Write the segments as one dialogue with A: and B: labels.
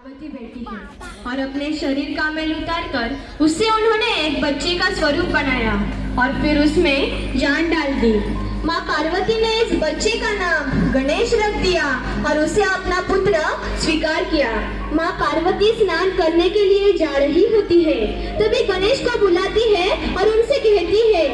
A: पार्वती बेटी है और अपने शरीर का मैल उतारकर उससे उन्होंने एक बच्चे का स्वरूप बनाया और फिर उसमें जान डाल दी। माँ पार्वती ने इस बच्चे का नाम गणेश रख दिया और उसे अपना पुत्र स्वीकार किया। माँ पार्वती स्नान करने के लिए जा रही होती है, तभी गणेश को बुलाती है और उनसे कहती है,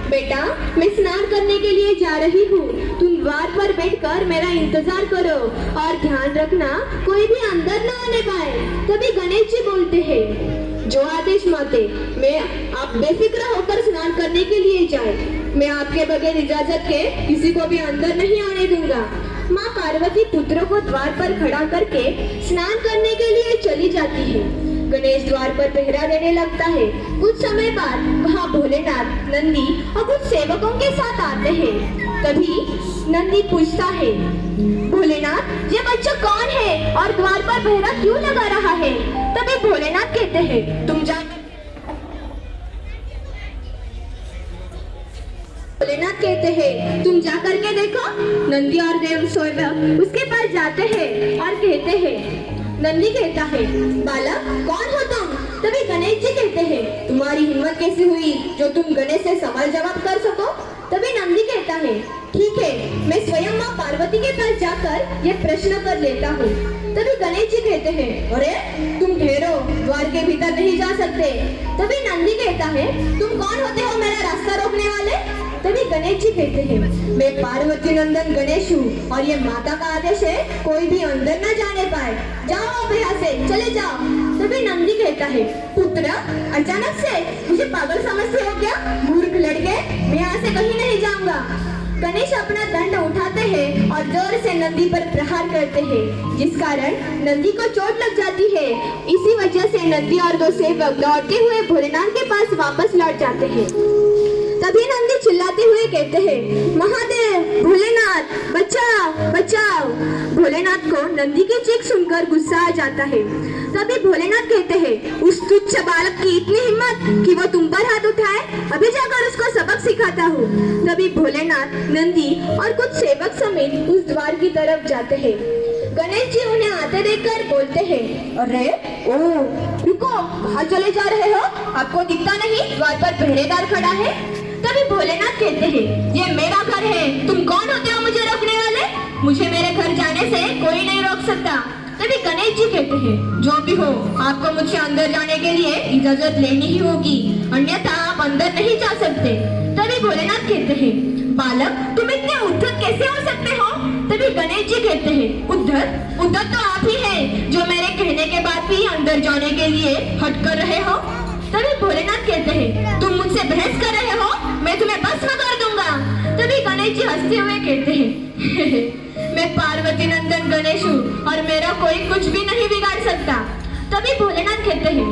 A: बेटा मैं स्नान करने के लिए जा रही हूँ, तुम द्वार पर बैठकर मेरा इंतजार करो और ध्यान रखना कोई भी अंदर न आने पाए। तभी गणेश जी बोलते हैं, जो आदेश माते, मैं आप बेफिक्र होकर स्नान करने के लिए जाए, मैं आपके बगैर इजाजत के किसी को भी अंदर नहीं आने दूंगा। माँ पार्वती पुत्र को द्वार पर खड़ा करके स्नान करने के लिए चली जाती है। गणेश द्वार पर पहरा देने लगता है। कुछ समय बाद वहाँ भोलेनाथ, नंदी और कुछ सेवकों के साथ आते हैं। तभी नंदी पूछता है, भोलेनाथ ये बच्चा कौन है और द्वार पर पहरा क्यों लगा रहा है? तभी भोलेनाथ कहते हैं, भोलेनाथ कहते हैं तुम जा करके देखो। नंदी और देव सेवक उसके पास जाते हैं और कहते हैं, नंदी कहता है, बालक कौन हो तुम? तभी गणेश जी कहते हैं, तुम्हारी हिम्मत कैसी हुई जो तुम गणेश से सवाल जवाब कर सको? तभी नंदी कहता है, ठीक है मैं स्वयं माँ पार्वती के पास जाकर ये प्रश्न कर लेता हूँ। तभी गणेश जी कहते हैं, अरे तुम ठहरो, द्वार के भीतर नहीं जा सकते। तभी नंदी कहता है, तुम कौन होते हो मेरा रास्ता रोकने वाले? तभी गणेश जी कहते हैं, मैं पार्वती नंदन गणेश हूँ और ये माता का आदेश है, कोई भी अंदर न जाने पाए। जाओ आप यहाँ से, चले जाओ। तभी नंदी कहता है, पुत्र अचानक से मुझे पागल समझते हो क्या? मूर्ख लड़के, मैं यहाँ से कहीं नहीं जाऊंगा। गणेश अपना दंड उठाते हैं और जोर से नंदी पर प्रहार करते हैं, जिस कारण नंदी को चोट लग जाती है। इसी वजह से नंदी और दो सेवक दौड़ते हुए भोलेनाथ के पास वापस लौट जाते हैं। तभी नंदी चिल्लाते हुए कहते हैं, महादेव, भोलेनाथ बचाओ बचाओ। भोलेनाथ को नंदी की चीख सुनकर गुस्सा आ जाता है। तभी भोलेनाथ कहते हैं, उस तुच्छ बालक की इतनी हिम्मत कि वो तुम पर हाथ उठाए, अभी जाकर उसको सबक सिखाता हूँ। तभी भोलेनाथ, नंदी और कुछ सेवक समेत उस द्वार की तरफ जाते हैं। गणेश जी उन्हें आते देखकर बोलते हैं, अरे ओ रुको, कहाँ चले जा रहे हो? आपको दिखता नहीं द्वार पर पहरेदार खड़ा है? तभी भोलेनाथ कहते हैं, ये मेरा घर है, तुम कौन होते हो मुझे रोकने वाले? मुझे मेरे घर जाने से कोई नहीं रोक सकता। तभी गणेश जी कहते हैं, जो भी हो आपको मुझसे अंदर जाने के लिए इजाजत लेनी ही होगी, अन्यथा आप अंदर नहीं जा सकते। तभी भोलेनाथ कहते हैं, बालक तुम इतने उद्धत कैसे हो सकते हो? तभी गणेश जी कहते हैं, उद्धत तो आप ही हैं जो मेरे कहने के बाद भी अंदर जाने के लिए हट कर रहे हो। तभी भोलेनाथ कहते हैं, तुम मुझसे बहस कर रहे हो, मैं तुम्हें भस्म कर दूंगा। तभी गणेश जी हंसते हुए कहते हैं, मैं पार्वती नंदन गणेश हूँ और मेरा कोई कुछ भी नहीं बिगाड़ सकता। तभी भोलेनाथ कहते हैं,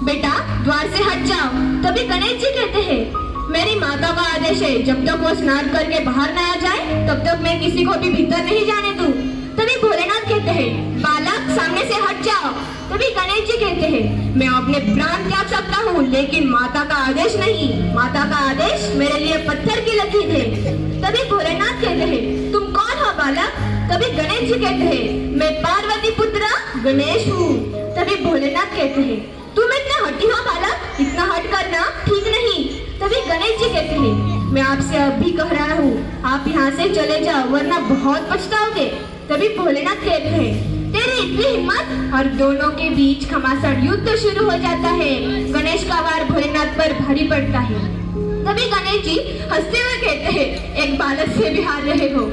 A: बेटा द्वार से हट जाओ। तभी गणेश जी कहते हैं, मेरी माता का आदेश है, जब तक वो स्नान करके बाहर न आ जाए तब तक मैं किसी को भी भीतर नहीं जाने दूं। तभी भोलेनाथ कहते हैं, बालक सामने से हट जाओ। तभी गणेश जी कहते हैं, मैं अपने प्राण त्याग सकता हूँ लेकिन माता का आदेश नहीं। माता का आदेश मेरे लिए पत्थर की लकीर है। तभी भोलेनाथ कहते हैं, तुम कौन हो बालक? तभी गणेश जी कहते हैं, मैं पार्वती पुत्र गणेश हूँ। तभी भोलेनाथ कहते हैं, तुम इतना हठी हो बालक, इतना हट करना ठीक नहीं। तभी गणेश जी कहते हैं, मैं आपसे अभी कह रहा हूँ, आप यहाँ से चले जाओ वरना बहुत पछताओगे। तभी भोलेनाथ कहते हैं, तेरी इतनी हिम्मत? और दोनों के बीच घमासान युद्ध शुरू हो जाता है। गणेश का वार भोलेनाथ पर भारी पड़ता है। तभी गणेश जी हंसते हुए कहते हैं, एक बालक से भी हार रहे हो।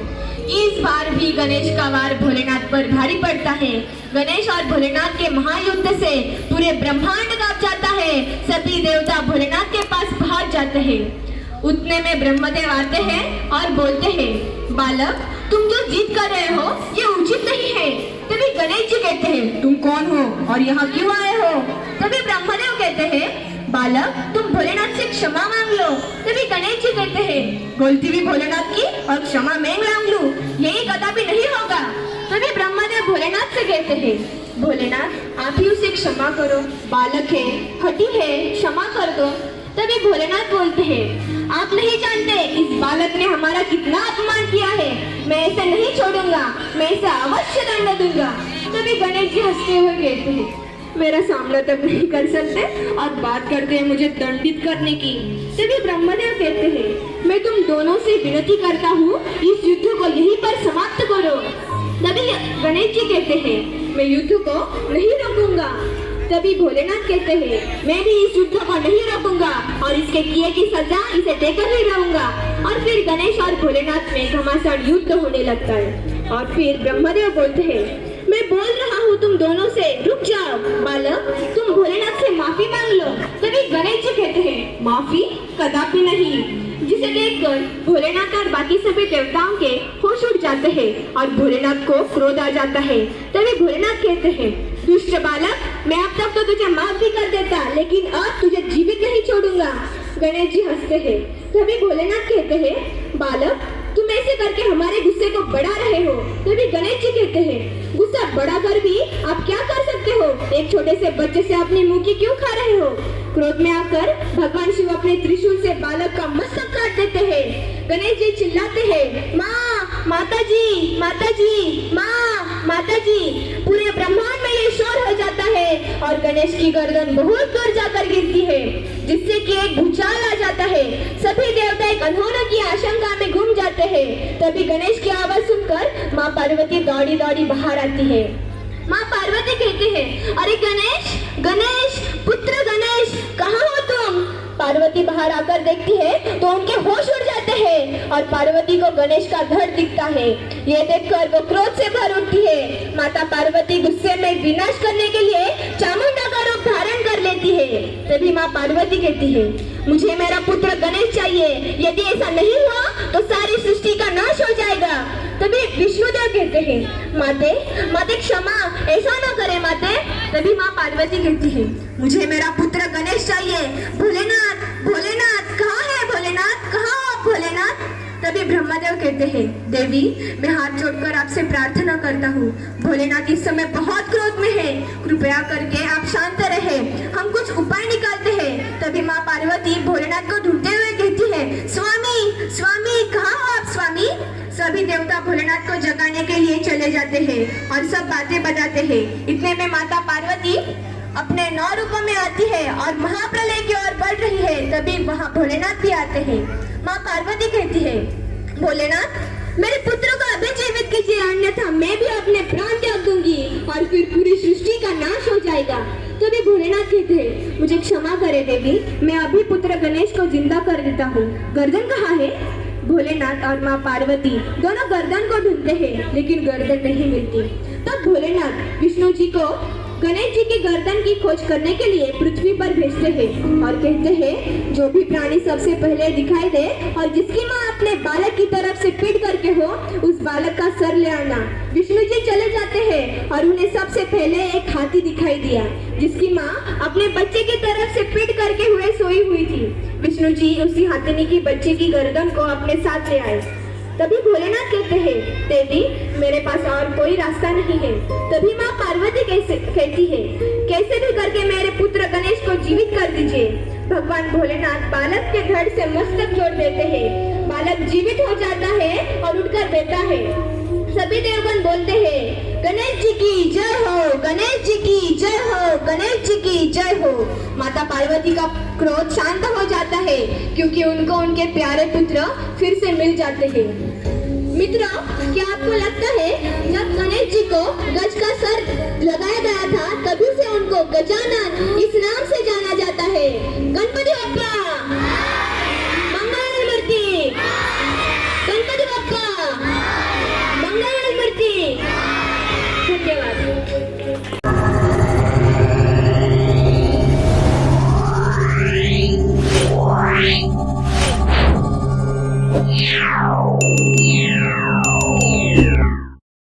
A: इस बार भी गणेश का वार भोलेनाथ पर भारी पड़ता है। गणेश और भोलेनाथ के महायुद्ध से पूरे ब्रह्मांड कांप जाता है। सभी देवता भोलेनाथ के पास पहुंच जाते हैं। उतने में ब्रह्मदेव आते हैं और बोलते हैं, बालक तुम जो जिद कर रहे हो ये उचित नहीं है। तभी गणेश जी कहते हैं, तुम कौन हो और यहाँ क्यों आए हो? तभी ब्रह्मदेव कहते हैं, बालक तुम भोलेनाथ से क्षमा मांग लो। तभी गणेश जी कहते हैं, गलती भी भोलेनाथ की और क्षमा मैं मांग लूं, यही कदापि नहीं होगा। तभी ब्रह्मदेव भोलेनाथ से कहते हैं, भोलेनाथ आप ही उसे क्षमा करो, बालक है, हठी है, क्षमा कर दो। तभी भोलेनाथ बोलते हैं, आप नहीं जानते इस बालक ने हमारा कितना अपमान किया है, मैं इसे नहीं छोड़ूंगा, मैं इसे अवश्य दंड दूंगा। तभी गणेश जी हंसते हुए कहते हैं, मेरा सामना तक नहीं कर सकते और बात करते हैं मुझे दंडित करने की। तभी ब्रह्मदेव कहते हैं, मैं तुम दोनों से विनती करता हूँ, इस युद्ध को यहीं पर समाप्त करो। तभी गणेश जी कहते हैं, मैं युद्ध को नहीं रोकूंगा। तभी भोलेनाथ कहते हैं, मैं भी इस युद्ध को नहीं रोकूंगा और इसके किए की सजा इसे देकर ही रहूंगा। और फिर गणेश और भोलेनाथ में घमासान युद्ध होने लगता है। और फिर ब्रह्मदेव बोलते हैं, मैं बोल रहा हूँ तुम दोनों से, रुक जाओ। बालक, तुम भोलेनाथ से माफी मांग लो। तभी गणेश जी कहते हैं, माफी कदापि नहीं। जिसे देखकर भोलेनाथ और बाकी सभी देवताओं के होश उड़ जाते हैं और भोलेनाथ को क्रोध आ जाता है। तभी भोलेनाथ कहते हैं, दुष्ट बालक, मैं अब तक तो तुझे माफ भी कर देता, लेकिन अब तुझे जीवित नहीं छोड़ूंगा। गणेश जी हंसते हैं। तभी भोलेनाथ कहते हैं, बालक, तुम ऐसे करके हमारे गुस्से को बढ़ा रहे हो। तभी गणेश जी कहते हैं, गुस्सा बढ़ा कर भी आप क्या कर सकते हो? एक छोटे से बच्चे से अपनी मुंह की क्यों खा रहे हो? क्रोध में आकर भगवान शिव अपने त्रिशूल से बालक का मस्तक काट देते हैं। गणेश जी चिल्लाते हैं, माँ, माता जी, माता जी, माँ, माता जी। पूरे ब्रह्मांड में ये शोर हो जाता है और गणेश की गर्दन बहुत दूर जाकर गिरती है, जिससे कि एक भूचाल आ जाता है। सभी देवता एक अनहोनी की आशंका में घूम जाते हैं। तभी गणेश की आवाज सुनकर माँ पार्वती दौड़ी दौड़ी बाहर आती है। माँ पार्वती कहते हैं, अरे गणेश, गणेश, पुत्र गणेश, कहाँ हो तुम? पार्वती बाहर आकर देखती है तो उनके होश उड़ जाते हैं और पार्वती को गणेश का धड़ दिखता है। ये देखकर वो क्रोध से भर उठती है। माता पार्वती गुस्से में विनाश करने के लिए चामुंडा का रूप धारण कर लेती है। तभी माँ पार्वती कहती है, मुझे मेरा पुत्र गणेश चाहिए। यदि ऐसा नहीं हुआ तो सारी सृष्टि का नाश हो जाएगा। तभी विष्णुदेव कहते हैं, माते, माते क्षमा, ऐसा न करे माते। तभी माँ पार्वती कहती है, मुझे मेरा पुत्र गणेश चाहिए। भोलेनाथ, भोलेनाथ, कहाँ है भोलेनाथ? कहाँ हो आप भोलेनाथ? तभी ब्रह्मदेव कहते हैं, देवी, मैं हाथ जोड़कर आपसे प्रार्थना करता हूँ। भोलेनाथ इस समय बहुत क्रोध में है, कृपया करके आप शांत रहे, हम कुछ उपाय निकालते हैं। तभी माँ पार्वती भोलेनाथ को ढूंढते हुए कहती है, स्वामी, स्वामी, कहाँ हो आप स्वामी? सभी देवता भोलेनाथ को जगाने के लिए चले जाते हैं और सब बातें बताते हैं। इतने में माता पार्वती अपने 9 रूपों में आती है और महाप्रलय की ओर बढ़ रही है। तभी वहाँ भोलेनाथ भी आते हैं। माँ पार्वती कहती है, भोलेनाथ, मेरे पुत्र को अभी जीवित कीजिए, अन्यथा मैं भी अपने प्राण त्याग दूंगी और फिर पूरी सृष्टि का नाश हो जाएगा। तभी भोलेनाथ कहते हैं, मुझे क्षमा करे देवी, मैं अभी पुत्र गणेश को जिंदा कर देता हूँ। गर्दन कहाँ है? भोलेनाथ और माँ पार्वती दोनों गर्दन को ढूंढते हैं, लेकिन गर्दन नहीं मिलती। तब भोलेनाथ विष्णु जी को गणेश जी की गर्दन की खोज करने के लिए पृथ्वी पर भेजते हैं और कहते हैं, जो भी प्राणी सबसे पहले दिखाई दे और जिसकी माँ अपने बालक की तरफ से पीट करके हो, उस बालक का सर ले आना। विष्णु जी चले जाते हैं और उन्हें सबसे पहले एक हाथी दिखाई दिया, जिसकी माँ अपने बच्चे की तरफ से पीट करके हुए सोई हुई थी। विष्णु जी उसी हाथिनी की बच्चे की गर्दन को अपने साथ ले आए। तभी भोलेनाथ कहते हैं, देवी, मेरे पास और कोई रास्ता नहीं है। तभी माँ पार्वती कहती है, कैसे भी करके मेरे पुत्र गणेश को जीवित कर दीजिए। भगवान भोलेनाथ बालक के धड़ से मस्तक जोड़ देते हैं। बालक जीवित हो जाता है और उठकर बैठा है। सभी देवगण बोलते हैं, गणेश जी की जय हो, गणेश जी की जय हो, गणेश जी की जय हो। माता पार्वती का क्रोध शांत हो जाता है, क्योंकि उनको उनके प्यारे पुत्र फिर से मिल जाते हैं। मित्रों, क्या आपको लगता है जब गणेश जी को गज का सर लगाया गया था, तभी से उनको गजानन इस नाम से जाना जाता है? गणपति बप्पा, मंगल मूर्ति, गणपति बप्पा, मंगल मूर्ति। धन्यवाद।